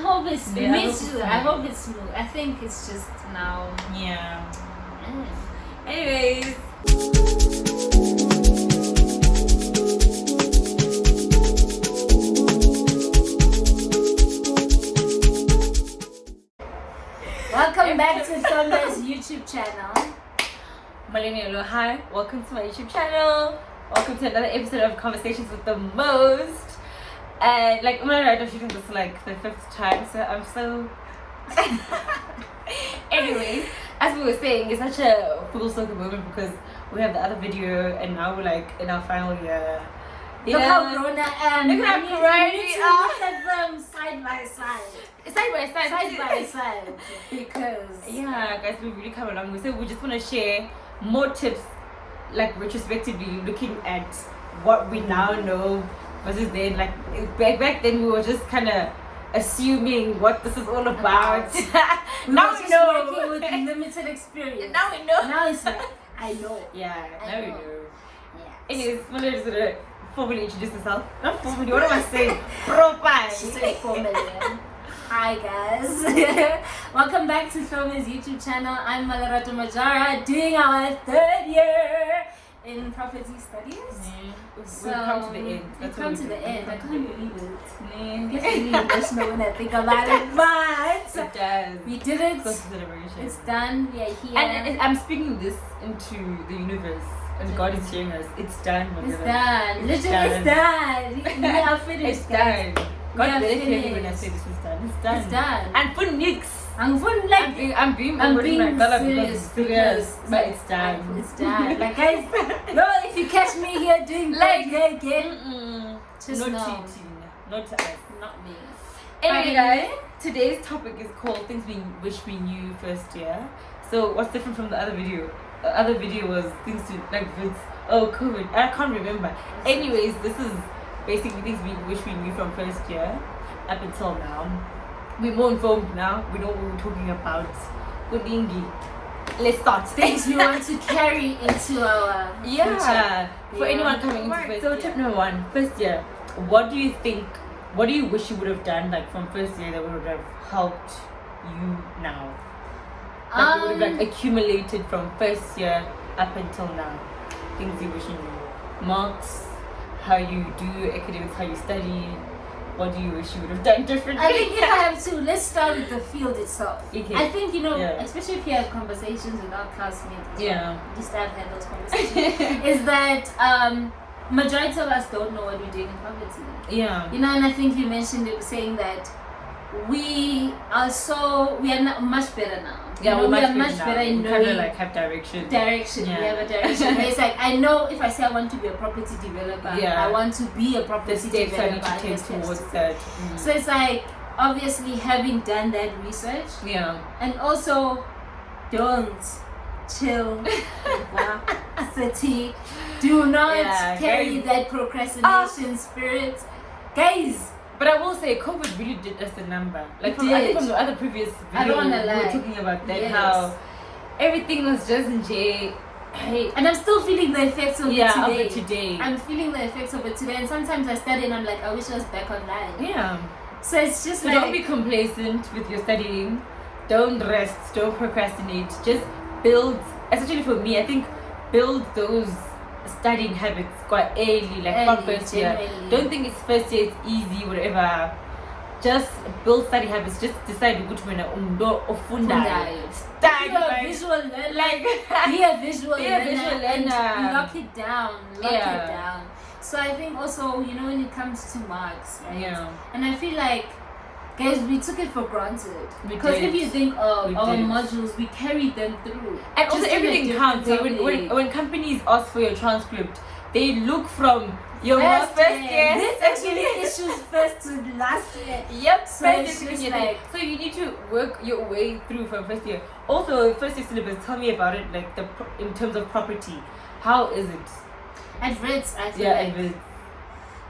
hope it's Yeah, me too. I hope it's smooth. I think it's just now. Yeah. Anyways. Welcome back to Thonda's YouTube channel. Millennial, hi. Welcome to my YouTube channel. Welcome to another episode of Conversations with the Most. And like, I'm shooting this like the 5th time, so I'm so. Anyways, as we were saying, it's such a full circle moment because we have the other video and now we're like in our final year. Look how grown I am. Look how grown we are. Look at them side by side. Side by side. Side by side. Because yeah, guys, we've really come a long way. So we just want to share more tips, like retrospectively looking at what we now know versus then. Like back then, we were just kind of assuming what this is all about. Now we know. Working with limited experience. Now we know. Now it's like I know. Yeah, now we know. Yeah. Anyways, Mona is gonna formally introduce herself. Not formally. What am I saying? Proper. She said formally. Hi guys. Welcome back to Thoma's YouTube channel. I'm Malarato Majara, doing our 3rd year in property studies. So we've come to the end. We've come to the end. I can't believe it. I get really emotional when I think about it, but it does. We did it. Celebration. It's done. We are here. And I'm speaking this into the universe. And God is hearing us. It's done. It's done. Literally, it's done. We are finished. It's done. God better hear me when I say this is done. It's done. It's done. And for nix. I'm being serious, but it's done. It's done. Like guys, no, if you catch me here doing like again, just not know. cheating, not us, not me. Anyway, guys, today's topic is called things we wish we knew first year. So what's different from the other video? The other video was things to like Wits. Oh, COVID. I can't remember. Anyways, this is basically things we wish we knew from first year up until now. We're more informed now. We know what we're talking about. Kudingi. Let's start. Things we want to carry into our future. For anyone coming into first year. So tip number 1, first year. What do you think? What do you wish you would have done like from first year that would have helped you now? Like you would have like accumulated from first year up until now. Things you wish you knew. Marks, how you do academics, how you study. What do you wish you would have done differently? I think if I have to, let's start with the field itself. Okay. I think, especially if you have conversations with our classmates, at least I've had those conversations, is that majority of us don't know what we're doing in property. Yeah. And I think you mentioned it saying that we are much better now. Yeah, we are much better in knowing. Kind of like have direction. Yeah. We have a direction. It's like I know if I say I want to be a property developer, I want to be a property developer. I need to take towards that. So it's like obviously having done that research. Yeah. And also, don't chill, city. Do not carry that procrastination spirit, guys. But I will say, COVID really did us a number. Like I think from the other previous video, we were talking about that how everything was just in J. Hey. And I'm still feeling the effects of it today. I'm feeling the effects of it today, and sometimes I study and I'm like, I wish I was back online. Yeah. So it's just like, don't be complacent with your studying. Don't rest. Don't procrastinate. Just build. Especially for me, I think build those studying habits quite early, like from first year. Don't think it's first year, it's easy, whatever. Just build study habits. Just decide which one ofunda. Be a visual learner. Be a visual learner. Lock it down. Lock it down. So I think also, when it comes to marks, right? Yeah. And I feel like, guys, we took it for granted. Because if you think of our modules, we carried them through. And also everything counts. When companies ask for your transcript, they look from your first year. This actually issues first to last year. Yep. So so you need to work your way through from first year. Also, first year syllabus, tell me about it, like in terms of property. How is it? At Wits, I feel like.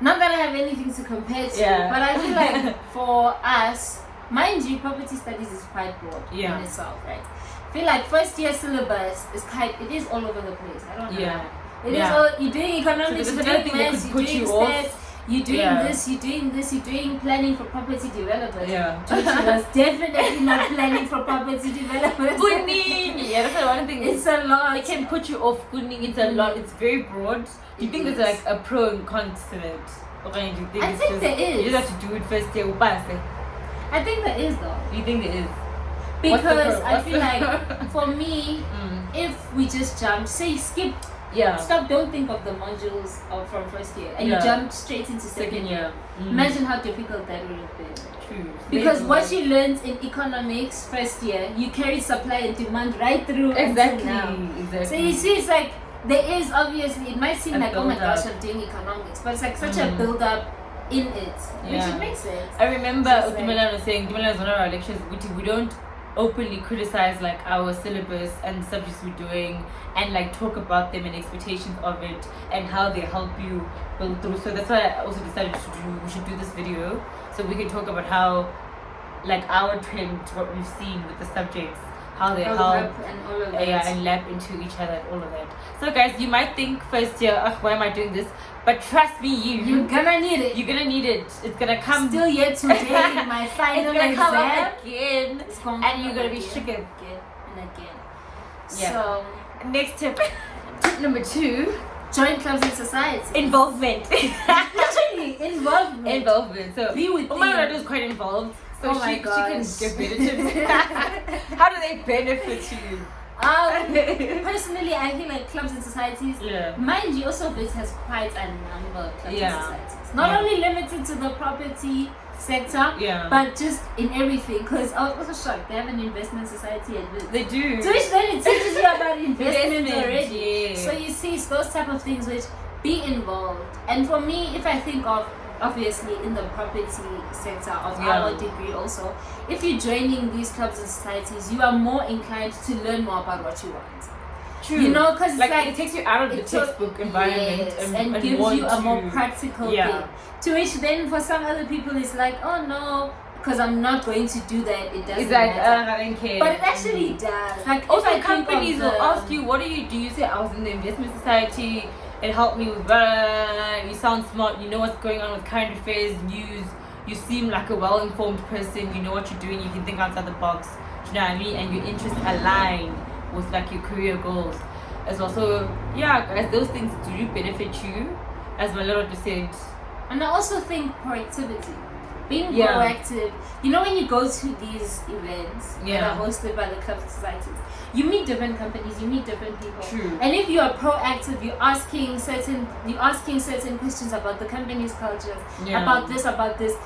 Not that I have anything to compare to, but I feel like for us, mind you, property studies is quite broad in itself, right? I feel like first year syllabus is it is all over the place. I don't know. It is all, you're doing economics, you're doing maths, you're doing stats, you're doing this, you're doing planning for property developers. Which was definitely not planning for property developers. Yeah, that's one thing. It's a lot. It can put you off. It's a lot. It's very broad. Do you think there's like a pro and con to it? Okay, do you think I think there is. You just have to do it first year. I think there is though. You think there is? Because I feel like for me, if we just jump, say skip, stop, don't think of the modules from first year, and you jump straight into second year. Imagine how difficult that would have been. True. Because what you learned in economics first year, you carry supply and demand right through exactly. Until now. Exactly. So you see, it's like there is obviously, it might seem like, oh my gosh, I'm doing economics, but it's like such a build up in it, which it makes sense. I remember Dumelan was saying, Dumelan was one of our lectures, we don't openly criticize like our syllabus and the subjects we're doing and like talk about them and expectations of it and how they help you build through. So that's why I also decided we should do this video so we can talk about how like our trend, what we've seen with the subjects, how they help and all of that. And lap into each other and all of that. So guys, you might think first year, why am I doing this? But trust me, you're gonna need it. You're gonna need it. It's gonna come. Still yet today, my final exam. Come up again. And you're gonna be shook again and again. Yeah. So, next tip. Tip number 2. Join clubs and societies. Involvement. Literally, involvement. So, be with my is quite involved. So she can give better tips. How do they benefit you? Personally, I feel like clubs and societies, mind you, also Wits has quite a number of clubs and societies. Not only limited to the property sector, but just in everything. Because I was also shocked, they have an investment society at Wits. They do. So which then it teaches you about investment already. Yes. So you see, it's those type of things which be involved. And for me, if I think of obviously in the property sector of our degree also, if you're joining these clubs and societies, you are more inclined to learn more about what you want. True. You know, because like it takes you out of the textbook environment and gives you a more practical thing. To which then for some other people it's like, oh no, because I'm not going to do that, it doesn't matter. I don't care. But it actually does. Like also companies will ask you, what do? You say I was in the investment society. It helped me with you sound smart, you know what's going on with current affairs, news, you seem like a well-informed person, you know what you're doing, you can think outside the box, do you know what I mean? And your interests align with like your career goals as well. So guys, those things do benefit you, as my little just said. And I also think proactivity. Being proactive, you know, when you go to these events that are hosted by the clubs and societies, you meet different companies, you meet different people. True. And if you are proactive, you're asking certain questions about the company's cultures, about this.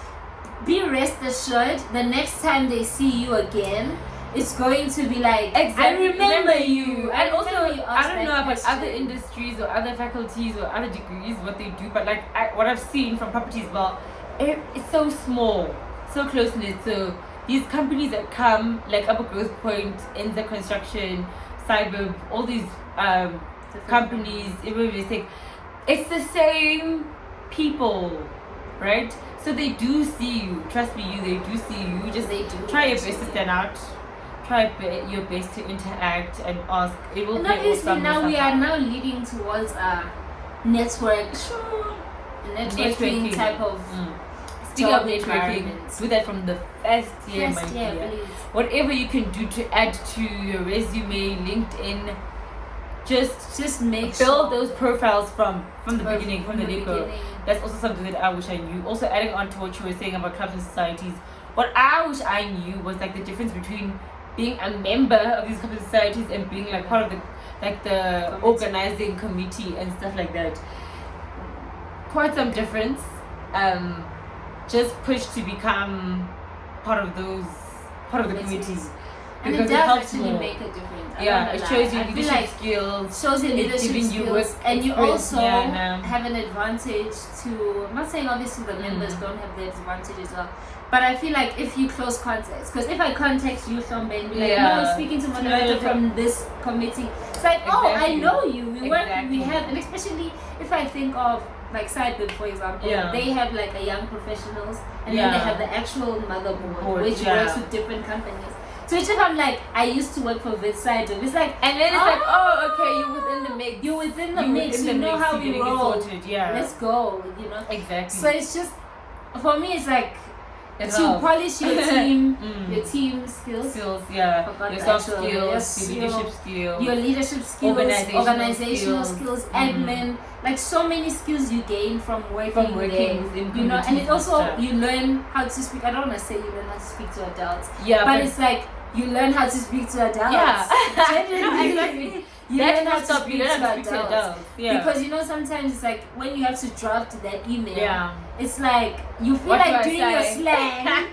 Be rest assured, the next time they see you again, it's going to be like, I remember you. And also, I don't know about other industries or other faculties or other degrees, what they do, but like what I've seen from properties, well, it's so small, so close-knit. So these companies that come, like Upper Growth Point, in the construction, Cyber, all these companies, it's the same people, right? So they do see you. Trust me, they do see you. Just try your best to stand out. Try your best to interact and ask. It will. And obviously now we are now leading towards a networking type of. Speaking of networking, do that from the first year, my dear. Whatever you can do to add to your resume, LinkedIn, just build those profiles from the beginning, from the get-go. That's also something that I wish I knew. Also, adding on to what you were saying about clubs and societies, what I wish I knew was like the difference between being a member of these clubs and societies and being like part of the organizing committee and stuff like that. Quite some difference. Just push to become part of the committees. And it does actually make a difference. It shows you leadership skills. Shows you leadership skills, and you also have an advantage to. I'm not saying obviously the members don't have the advantage as well, but I feel like if you close contacts, because if I contact you from Ben, be like, no, I'm speaking to moderator from this committee. It's like, oh, I know you. We work. We have, and especially if I think of. Like Sidebook, for example, they have like a young professionals, and then they have the actual motherboard, which works with different companies. So if I'm like, I used to work for Wits side, it's like, and then it's like, oh, okay, you're within the mix. You're within the mix. You know how we roll. Yeah. Let's go. You know. Exactly. So it's just, for me, it's like it's to polish your team, your team skills, yeah, your soft skills, your leadership skills, organizational skills, admin, like so many skills you gain from working there, you know. And it also you learn how to speak. I don't want to say you learn how to speak to adults, but it's like you learn how to speak to adults. Yeah, genuinely. Exactly. You learn how to speak to adults. Yeah. Because you know sometimes it's like when you have to draft that email, it's like you feel like doing your slang,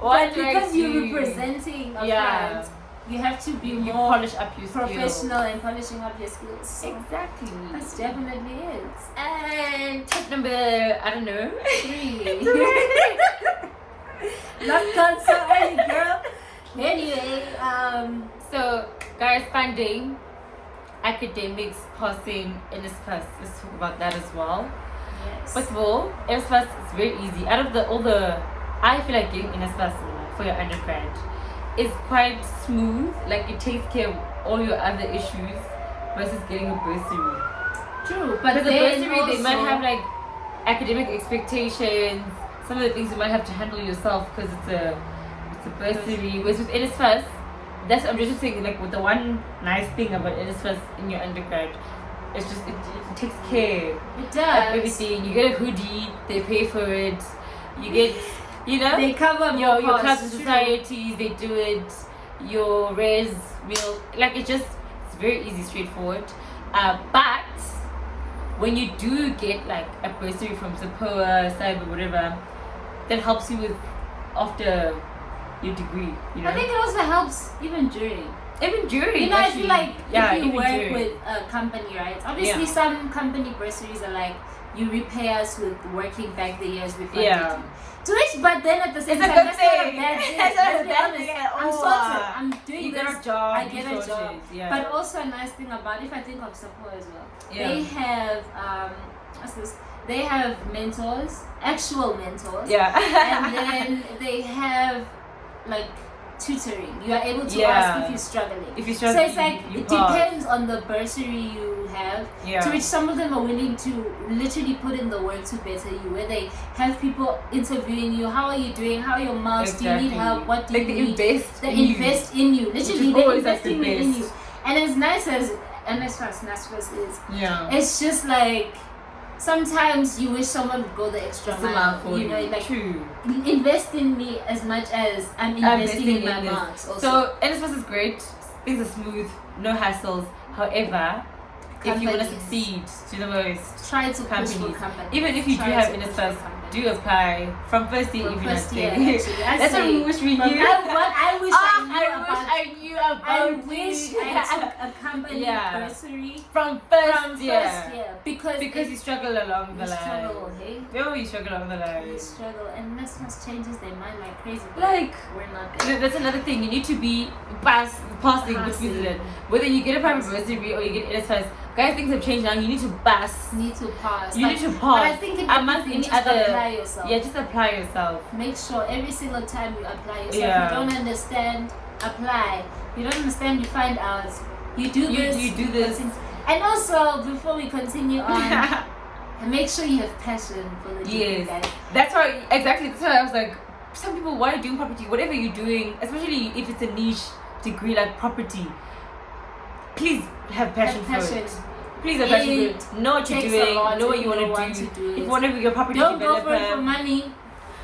but because you're representing a client, you have to be more polish up your professional and polishing up your skills. So exactly. That's definitely it. And tip number, I don't know, 3. Not gone so early, girl. Anyway, so guys, funding. Academics, passing, NSFAS. Let's talk about that as well. Yes. First of all, NSFAS is very easy. Out of I feel like getting NSFAS for your undergrad is quite smooth. Like it takes care of all your other issues versus getting a bursary. True, but the bursary they might have like academic expectations. Some of the things you might have to handle yourself because it's a bursary. Whereas with NSFAS, I'm just saying, like, with the one nice thing about NSFAS in your undergrad, it's just it takes care. It does. Of everything. You get a hoodie, they pay for it. You get, you know, they cover your class and societies, they do it. Your res meal, like it's very easy, straightforward. But when you do get like a bursary from SAPOA, Cyber, whatever, that helps you with after your degree, you know? I think it also helps even during. You know, actually, I feel like if you work during. with a company, right? Obviously, some company bursaries are like, you repay us with working back the years we funded you. To which, but then at the same time, that's not a bad thing. That's not a bad thing at all. I'm sorted. I'm doing you this. Get a job, I get a job. Yeah. But also a nice thing about, if I think of support as well, they have what's this? They have mentors, actual mentors. Yeah. And then they have like tutoring. You are able to ask if you're struggling. So it's like it depends on the bursary you have. To which some of them are willing to literally put in the work to better you, where they have people interviewing you. How are you doing? How are your marks? Do you need help? What do you need? They invest in you. Literally, they're investing in you. And as nice as NSFAS is, it's just like sometimes you wish someone would go the extra mile. You know, like invest in me as much as I'm investing in my marks. Also. So NSFAS is great. Things are smooth, no hassles. However, if you want to succeed to the most, try to push for companies. Even if you do have NSFAS, do apply from first year. Even first year, that's what we wish we knew. I wish I knew about. I wish I took a company bursary from first year because you struggle along the line. You struggle along the line. You struggle, and NSFAS changes their mind like crazy. Like we're not there. That's another thing. You need to be passing with it. Whether you get a private bursary or you get NSFAS. Guys, things have changed now. You need to pass. You need to pass. But I think amongst any other, apply yourself. Yeah, just apply yourself. Make sure every single time you apply yourself. You don't understand, apply. You don't understand, you find out. You do this. You do this. And also, before we continue on, make sure you have passion for the degree, guys. That's why I was like, some people, why are you doing property? Whatever you're doing, especially if it's a niche degree like property, please have passion for it. Please have passion for it. Know what you're doing. Know what you want to do. If you want to be a property developer, don't go for it for money.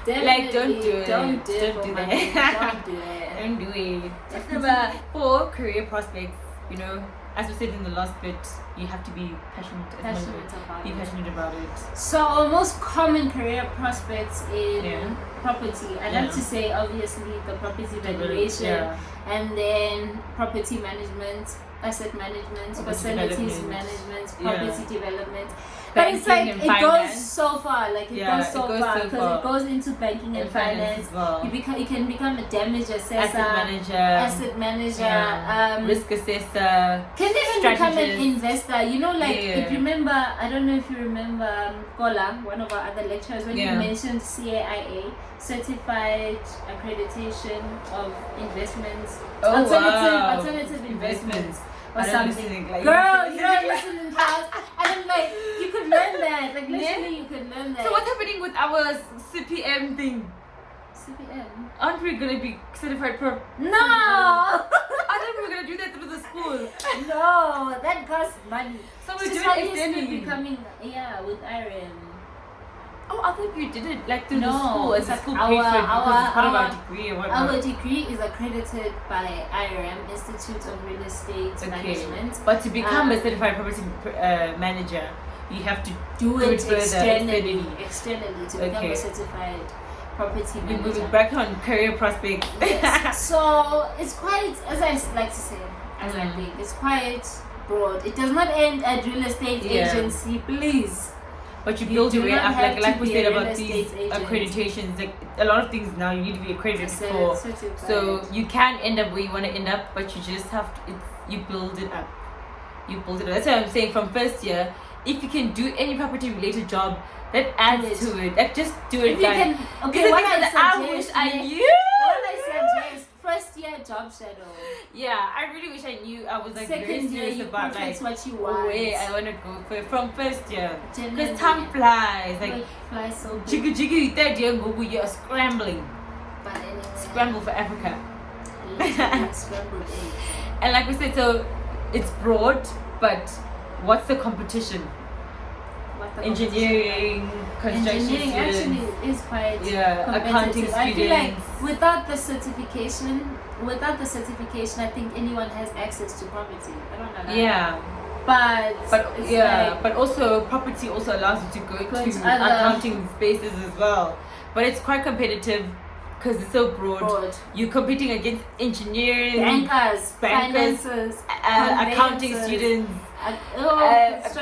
Like, don't do it. Don't do that. Don't do it. Tip number 4, career prospects. You know, as we said in the last bit, you have to be passionate about it. So, most common career prospects in property. I'd have to say, obviously, the property valuation, and then property management, asset management, facilities management, property development. But it's like and it finance. goes so far, like it goes so far because it goes into banking and finance. As well. You can become a damage assessor, asset manager, risk assessor. Can even become an investor? You know, like if you remember, I don't know if you remember Kola, one of our other lecturers, when he mentioned CAIA, Certified Accreditation of Investments, alternative investments. Or something. Like, girl, you don't listen in class. And I'm like, you could learn that. Like, literally, you could learn that. So, what's happening with our CPM thing? CPM? Aren't we going to be certified pro? No! I thought we were going to do that through the school. No, that costs money. So, we're doing extending. Becoming, with IRM. Oh, I thought you did it like through the No, school. It's like a school paid for it because it's part of our degree or whatnot. Our degree is accredited by IRM, Institute of Real Estate Management. But to become a certified property manager, you have to do it externally to become a Okay. certified property We're manager. back on career prospects. Yes. So it's quite, as I like to say, it's quite broad. It does not end at real estate agency, please. But you build your way up, like we said about these agent. accreditations. Like a lot of things now, you need to be accredited for. So you can end up where you want to end up, but you just have to. You build it up. You build it up. That's what I'm saying. From first year, if you can do any property related job, that adds to it. Like just do it, guys. Okay, what I wish I knew. What I suggest, first year job shadow. Yeah, I really wish I knew. I was like Second very year, serious you about like what you want. where I want to go from first year. Genuinely. Because time flies. Like flies so jiggy jiggy, third year you're scrambling. But anyway, Scramble for Africa. Scrambled egg. And like we said, so it's broad, but what's the competition? Engineering, construction Engineering students. actually is quite accounting students. I feel like without the certification, I think anyone has access to property. I don't know. Yeah. But also property also allows you to go to accounting spaces as well. But it's quite competitive because it's so broad. You're competing against engineering, bankers, finances, accounting students,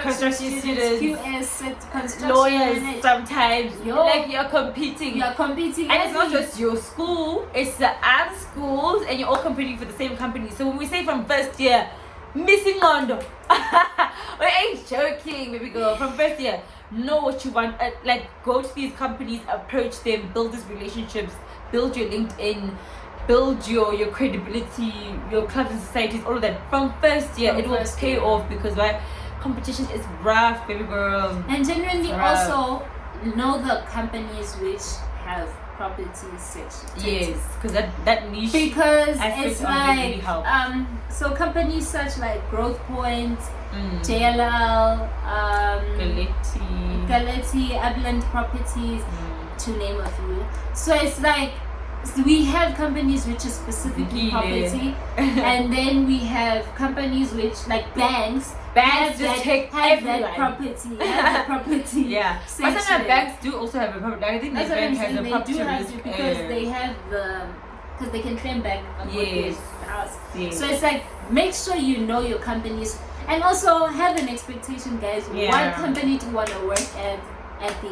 construction students, QS, construction lawyers. Sometimes like you're competing, and it's not just your school; it's the other schools, and you're all competing for the same company. So when we say from first year, missing on, we ain't joking, baby girl. From first year, know what you want. Like go to these companies, approach them, build these relationships, build your LinkedIn, build your credibility, your clubs and societies, all of that. From first year, it will pay off because competition is rough, baby girl. And genuinely also know the companies which have property section. Yes, because that niche. Because it's like really helps. So companies such like Growth Point, JLL, Galeti, Upland Properties, to name a few. So it's like we have companies which are specifically property, and then we have companies which like banks just take that property, yeah. But sometimes banks do also have a property. I think that's the bank has a they property do have risk to, because they have because they can claim back a mortgage house. Yes. So it's like make sure you know your companies, and also have an expectation, guys. What company do you want to work at the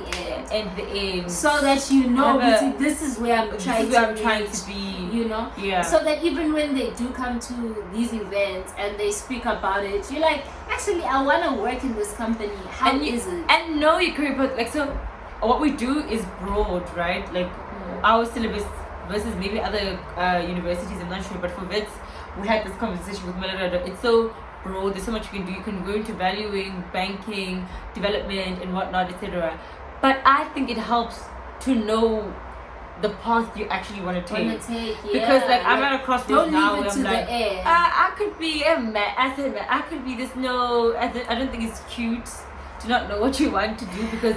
end, so that you know this is where I'm trying to be, you know, so that even when they do come to these events and they speak about it, you're like, actually I want to work in this company. How is it? And know your career path. Like, so what we do is broad, right? Like our syllabus versus maybe other universities, I'm not sure, but for Wits we had this conversation with Melody. It's so broad, there's so much you can do. You can go into valuing, banking, development and whatnot, etc. But I think it helps to know the path you actually want to take. Because like I'm at a crossroads now where I'm like, I could be a I could be this. No, I don't think it's cute to not know what you want to do, because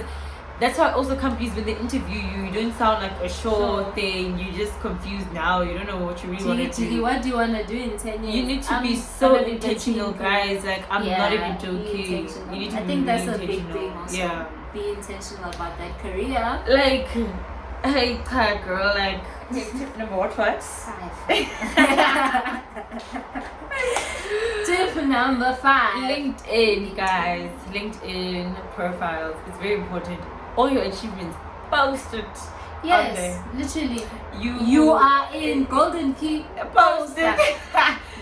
that's why also companies, when they interview you, you don't sound like a sure thing. You're just confused now. You don't know what you really want to do. What do you want to do in 10 years? You need to be so intentional, guys. Like, I'm not even joking. You need to I think that's a big thing also. Be intentional about that career. Like, Hey, girl, like, tip number what? 5. Tip number 5. LinkedIn, guys. LinkedIn profiles. It's very important. All your achievements, post it. Yes, literally. You are in Golden Key. Post it.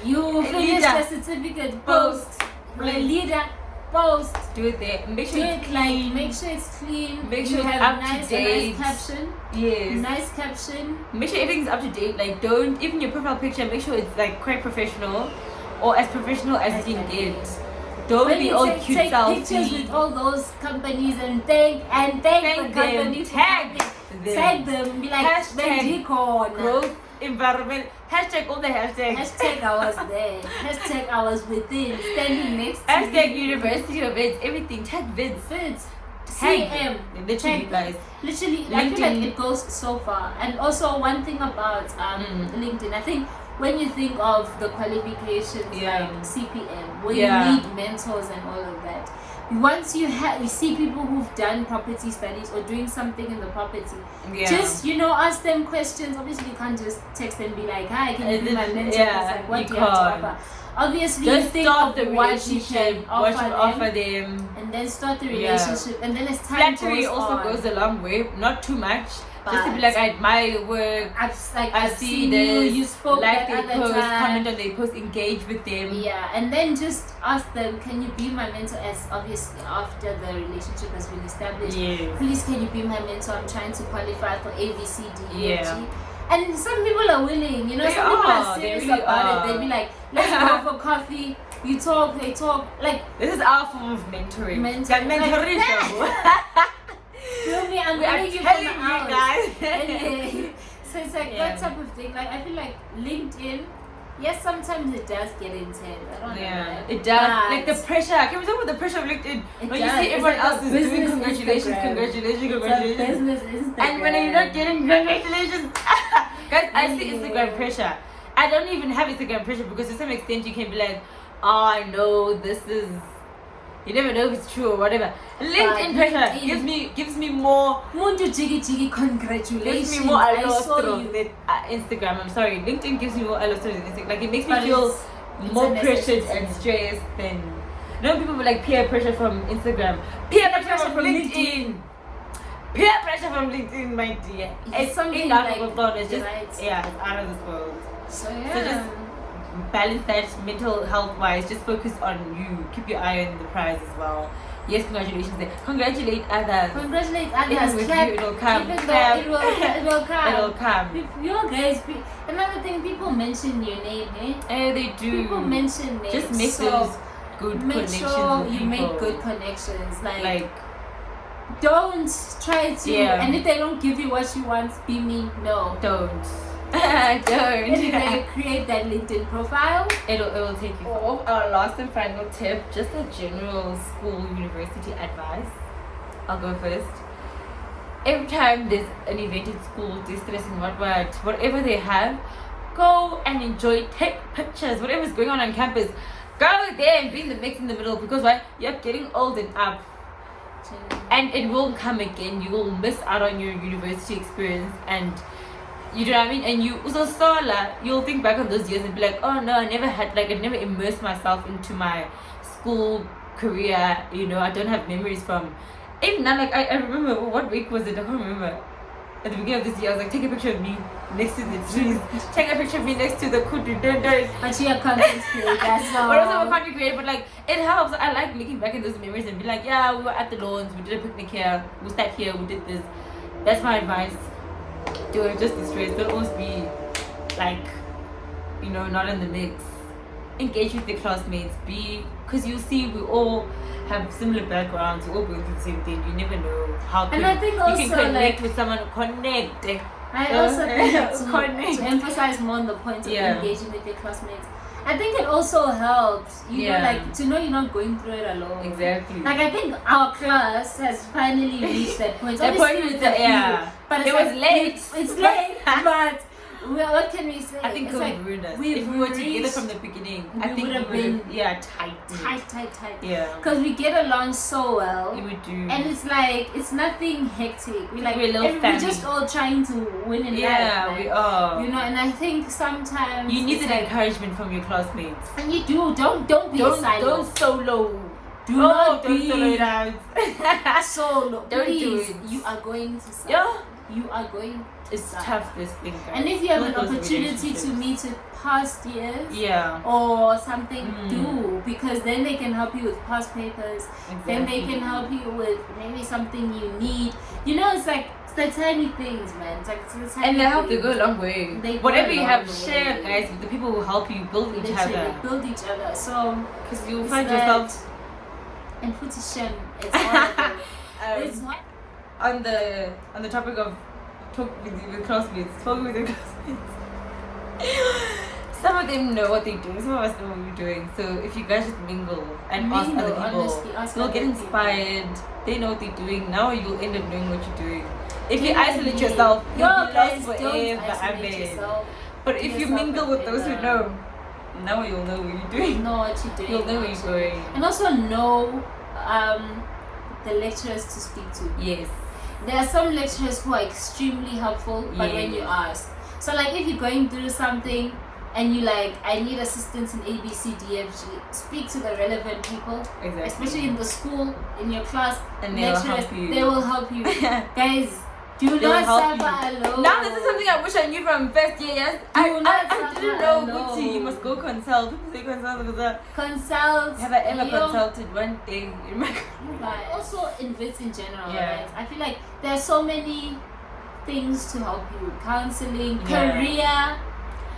You finished the certificate. Post. Leader. Post. Do it there. Make sure it's clean. Make sure it's clean. Make sure you it's have up to date. Nice caption. Yes. Nice caption. Make sure everything's up to date. Like, don't, even your profile picture, make sure it's like quite professional or as professional as you can get. Don't when be you all take, cute take selfie. pictures with all those companies and thank the company. Tag them. Be like hashtag growth environment. Hashtag all the hashtags. Hashtag I was there. Hashtag I was within. Standing next to hashtag University of Wits. Everything. Tag Wits. CM. Literally, guys. Literally, LinkedIn. I feel like it goes so far. And also one thing about LinkedIn, I think when you think of the qualifications like CPM, where you need mentors and all of that, once you see people who've done property studies or doing something in the property, just ask them questions. Obviously, you can't just text and be like, "Hi, can you be my mentor?" Like, what do you have to offer? Obviously, just you think start of the what you can offer them, and then start the relationship, and then as time flattery goes also on, goes a long way. Not too much. Just to be like, I admire your work. I've seen this. You spoke like that they other post, time. comment on their post, engage with them. Yeah, and then just ask them, can you be my mentor? As obviously after the relationship has been established, please can you be my mentor? I'm trying to qualify for A, B, C, D, E, F, G. And some people are willing, some people are serious about it. They'll be like, let's go for coffee. You talk, they talk. Like, this is our form of mentoring. Feel me? I'm telling you guys. Anyway, so it's like that type of thing. Like, I feel like LinkedIn, yes, sometimes it does get intense. I don't know. It does. Like the pressure. Can we talk about the pressure of LinkedIn? When you see everyone else is doing congratulations. And when you're not getting congratulations, guys, I see Instagram pressure. I don't even have Instagram pressure because to some extent you can be like, oh, I know this is. You never know if it's true or whatever. LinkedIn pressure gives me more. Congratulations. Gives me more alostro than Instagram. I'm sorry. LinkedIn gives me more alostro than Instagram. Like, it makes me feel more pressured and stressed than. People be like peer pressure from Instagram. Peer pressure from LinkedIn. Peer pressure from LinkedIn, my dear. It's something like it's just it's out of this world. So just balance that mental health wise. Just focus on you. Keep your eye on the prize as well. Yes, congratulations there. Congratulate others. With you, it'll come. It will come. It'll come. You guys, another thing, people mention your name, They do. People mention names. Just make those good connections. Make sure with you people. make good connections. Like don't try to. And if they don't give you what you want, be mean. No. Don't. Anyway, create that LinkedIn profile. It will take you. Our last and final tip, just a general school university advice. I'll go first. Every time there's an event in school, distressing whatever they have, go and enjoy, take pictures, whatever's going on campus. Go there and be in the mix in the middle, because you're getting old and up. And it will come again. You will miss out on your university experience, and you know what I mean? And you'll think back on those years and be like, oh no, I never immersed myself into my school career. I don't have memories from. Even now, I remember, what week was it? I can't remember. At the beginning of this year, I was like, take a picture of me next to the trees. Take a picture of me next to the kudu. But you're a content creator, so. But also a content creator, but it helps. I like looking back at those memories and be like, yeah, we were at the lawns, we did a picnic here, we sat here, we did this. That's my advice. Do it, just distress. Don't always be not in the mix. Engage with your classmates. Because you see, we all have similar backgrounds. We're all going through the same thing. You never know how. And I think also you can connect with someone. Connect. I also think to emphasize more on the point of engaging with your classmates. I think it also helps, to know you're not going through it alone. Exactly. I think our class has finally reached that point. But it was late. It's late, but Well, what can we say? I think it's COVID ruined us. If we were together from the beginning, I think would have been tight. Yeah. Because we get along so well. We would do. And it's like, it's nothing hectic. We're like, we're just all trying to win in life. Yeah, like, we are. You know, and I think sometimes you need the encouragement from your classmates. And you do. Don't be silent. Don't solo. Don't solo it out. Solo. Don't Please, do it. You are going to suffer. Yeah. You are going. It's tough, this thing, guys. And if you have an opportunity to meet with past years, or something, do, because then they can help you with past papers. Exactly. Then they can help you with maybe something you need. You know, it's like the tiny things, man. It's like the tiny and they help. things. They go a long way. Whatever you have, share, guys, with the people who help you build each other. Build each other. So, because you'll find yourself. And Futishem, it's horrible. It's not on the topic of talk with classmates. Talking with your classmates. Some of them know what they're doing. Some of us know what we're doing. So if you guys just mingle and ask other people, you'll get inspired. They know what they're doing. Now you'll end up knowing what you're doing. If you isolate yourself, you'll be lost forever. But if you mingle with those who know, now you'll know what you're doing. Know what you're doing. You'll know where you're going. And also know the lecturers to speak to. Yes. There are some lecturers who are extremely helpful, but when you ask. So like if you're going through something and you like, I need assistance in A, B, C, D, F, G, speak to the relevant people. Exactly. Especially in the school, in your class. And lecturers, they will help you. Guys, do not suffer alone. Now this is something I wish I knew from first year. Yes, I didn't know. Gucci, you must go consult. People say consult. Consult. Have I ever consulted one thing in my life? Also in Wits in general, right? I feel like there are so many things to help you. Counseling, career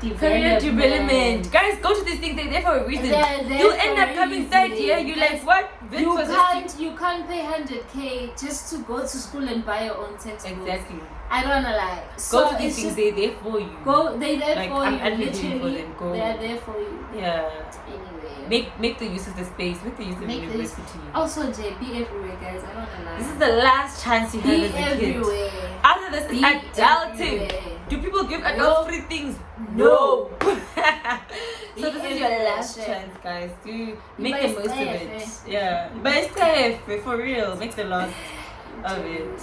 development. Guys, go to these things. They're there for a reason. You'll end up coming third year. You like what? You can't pay 100K just to go to school and buy your own textbooks. Exactly. I don't wanna lie. Go to these things. They're there for you. They're there for you. Literally, they're there for you. Yeah. Anyway. Make the use of the space. Make the use of university. Also, Jay, be everywhere, guys. I don't wanna lie. This is the last chance you have as a kid. Be everywhere. After this is adulting. Do people give adults free things? No. So this is your last chance, guys. Do make the most of it. Yeah. But stay for real. Make the last of it.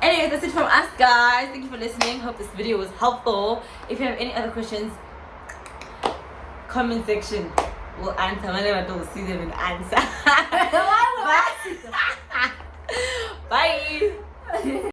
Anyway, that's it from us, guys. Thank you for listening. Hope this video was helpful. If you have any other questions, comment section. We'll answer. Whenever I don't see them and answer. Bye.